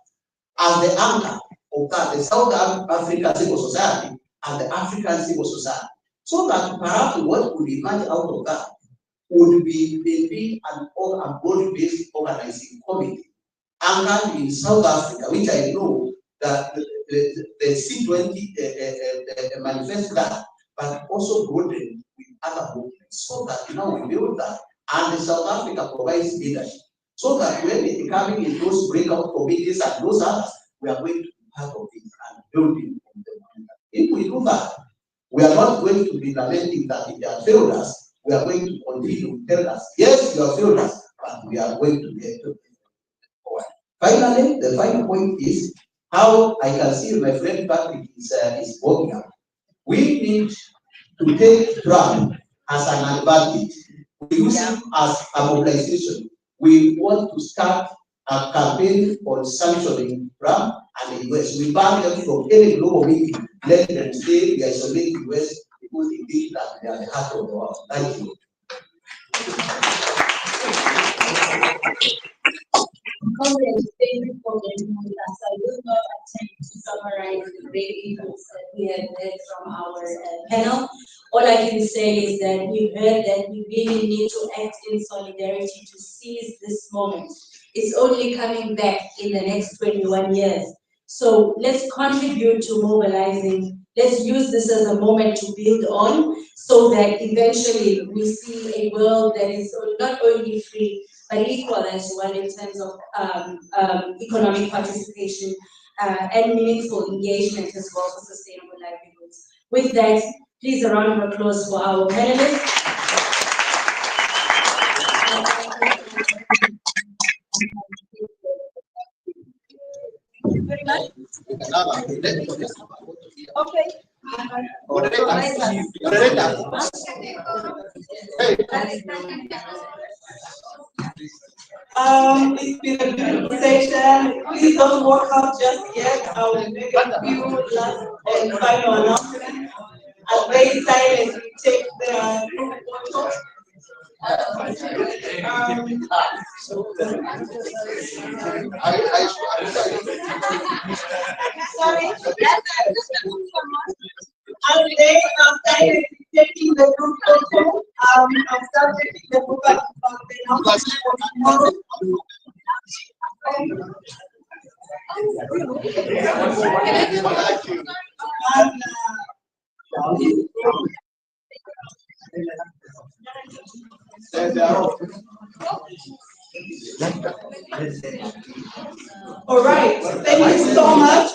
as the anchor of that, the South African civil society and the African civil society. So that perhaps what would emerge out of that would be maybe an body-based organizing committee anchored in South Africa, which I know that the C20 manifests that, but also broadened with other movements, so that now we build that, and the South Africa provides leadership, so that when it coming in those breakout committees and those others, we are going to be part of it and building on them. If we do that, we are not going to be lamenting that if they have failed us. We are going to continue to tell us, yes, you have failed us, but we are going to get to it forward. Finally, the final point is how I can see my friend Patrick is working up. We need to take Trump as an advantage. We use it as a mobilization. We want to start a campaign on sanctioning Trump and the US. We ban them from any global meeting. Let them stay, we isolate the US because they think that they are the heart of the world. Thank you. Comrades, thank you for being with us. I will not attempt to summarize the great inputs that we have heard from our panel. All I can say is that we've heard that we really need to act in solidarity to seize this moment. It's only coming back in the next 21 years. So let's contribute to mobilizing. Let's use this as a moment to build on so that eventually we see a world that is not only free, but equal as well in terms of economic participation and meaningful engagement as well for sustainable livelihoods. With that, please a round of applause for our panelists. Thank you very much. Okay. It's been a beautiful session. Please don't walk out just yet. I will make a few last and final announcements. I'll very silently take the group photo. Sorry, I'll silently taking the group photo. I'll start taking the group of the announcement. All right, thank you so much.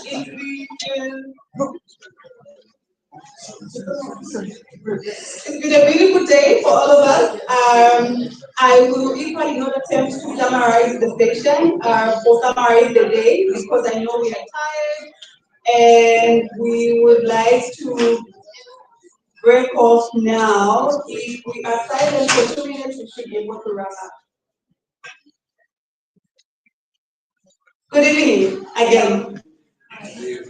It's been a beautiful day for all of us. I will equally not attempt to summarize the session or summarize the day because I know we are tired and we would like to break off now. If we are silent for 2 minutes, we should be able to wrap up. Good evening again.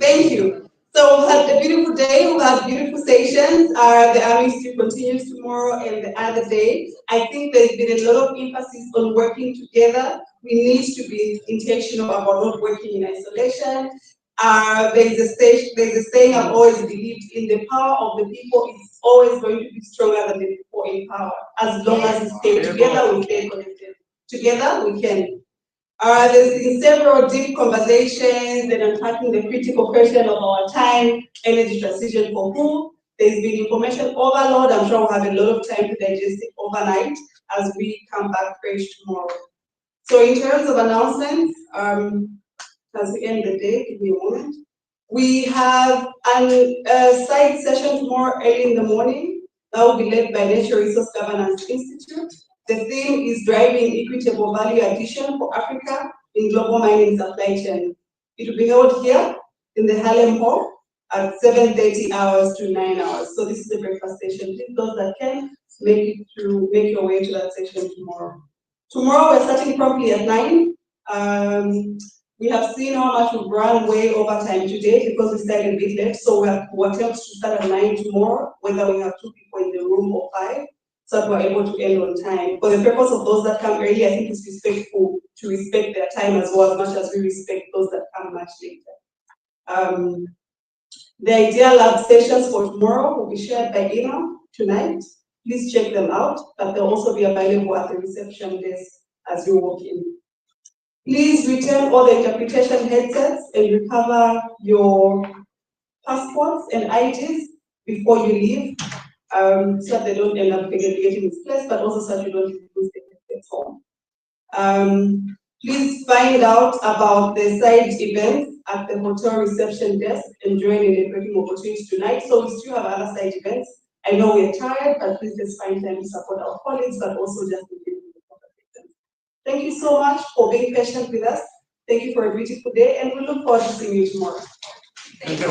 Thank you. So we've had a beautiful day, we've had beautiful sessions. The Army still continues tomorrow and the other day. I think there's been a lot of emphasis on working together. We need to be intentional about not working in isolation. There's a saying I've always believed in: the power of the people is always going to be stronger than the people in power. As long as we stay together, we stay connected. Together, we can. There's been several deep conversations and unpacking the critical question of our time: energy transition for who? There's been information overload. I'm sure we'll have a lot of time to digest it overnight as we come back fresh tomorrow. So in terms of announcements, as we end the day, give me a moment. We have a side session tomorrow early in the morning that will be led by Natural Resource Governance Institute. The theme is driving equitable value addition for Africa in global mining supply chain. It will be held here in the Harlem Hall at 7:30 hours to 9 hours. So this is the breakfast session. Please, those that can, make your way to that session tomorrow. Tomorrow we're starting promptly at 9. We have seen how much we've run way over time today because we started a bit late. So we'll attempt to start at 9 tomorrow, whether we have 2 people in the room or 5. so that we're able to end on time. For the purpose of those that come early, I think it's respectful to respect their time as well, as much as we respect those that come much later. The ideal lab sessions for tomorrow will be shared by email tonight. Please check them out, but they'll also be available at the reception desk as you walk in. Please return all the interpretation headsets and recover your passports and IDs before you leave, so that they don't end up getting misplaced, but also so that you don't lose the headsets home. Please find out about the side events at the hotel reception desk and join in the networking opportunities tonight. So we still have other side events. I know we're tired, but please just find time to support our colleagues, but also just engage in the conversation. Thank you so much for being patient with us. Thank you for a beautiful day, and we look forward to seeing you tomorrow. Thank you.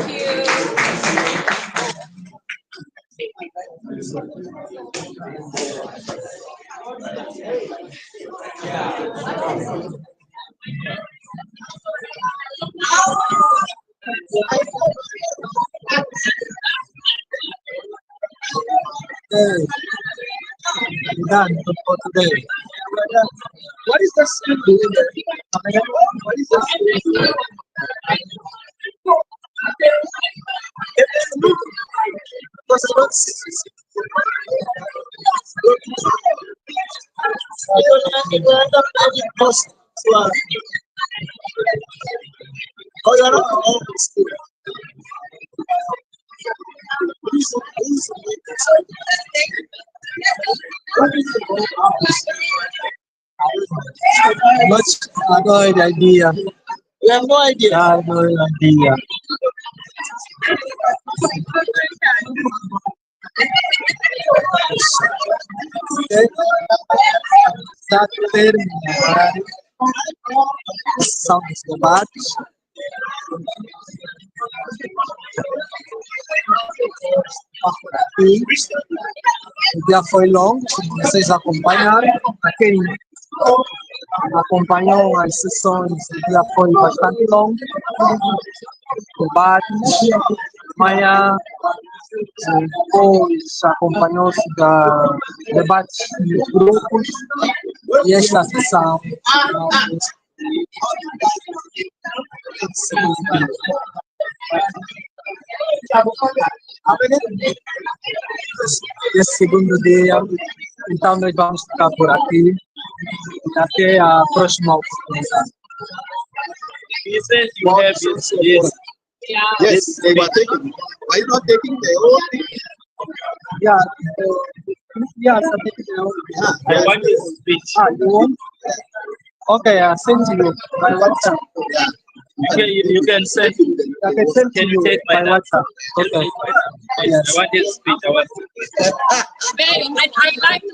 Done for today. What is the school doing? What is the school doing? Oh, you're not all school. Much, I have no idea. You have no idea? I have no idea. Está terminar. São os debates. E o dia foi longo, vocês acompanharam. A quem acompanhou as sessões, o dia foi bastante longo. Debates. Amanhã depois acompanhou-se da debates de grupos e esta sessão. Esse segundo dia, então nós vamos ficar por aqui até a próxima oportunidade. He says you have yes. Yes, they were taking. Why not taking the whole thing? Yeah, yeah, I want his speech. You want? Okay, I'll send to you by WhatsApp. You can send. I can send to you take by my WhatsApp. Okay. Yes. I want his speech. I want. Very, I like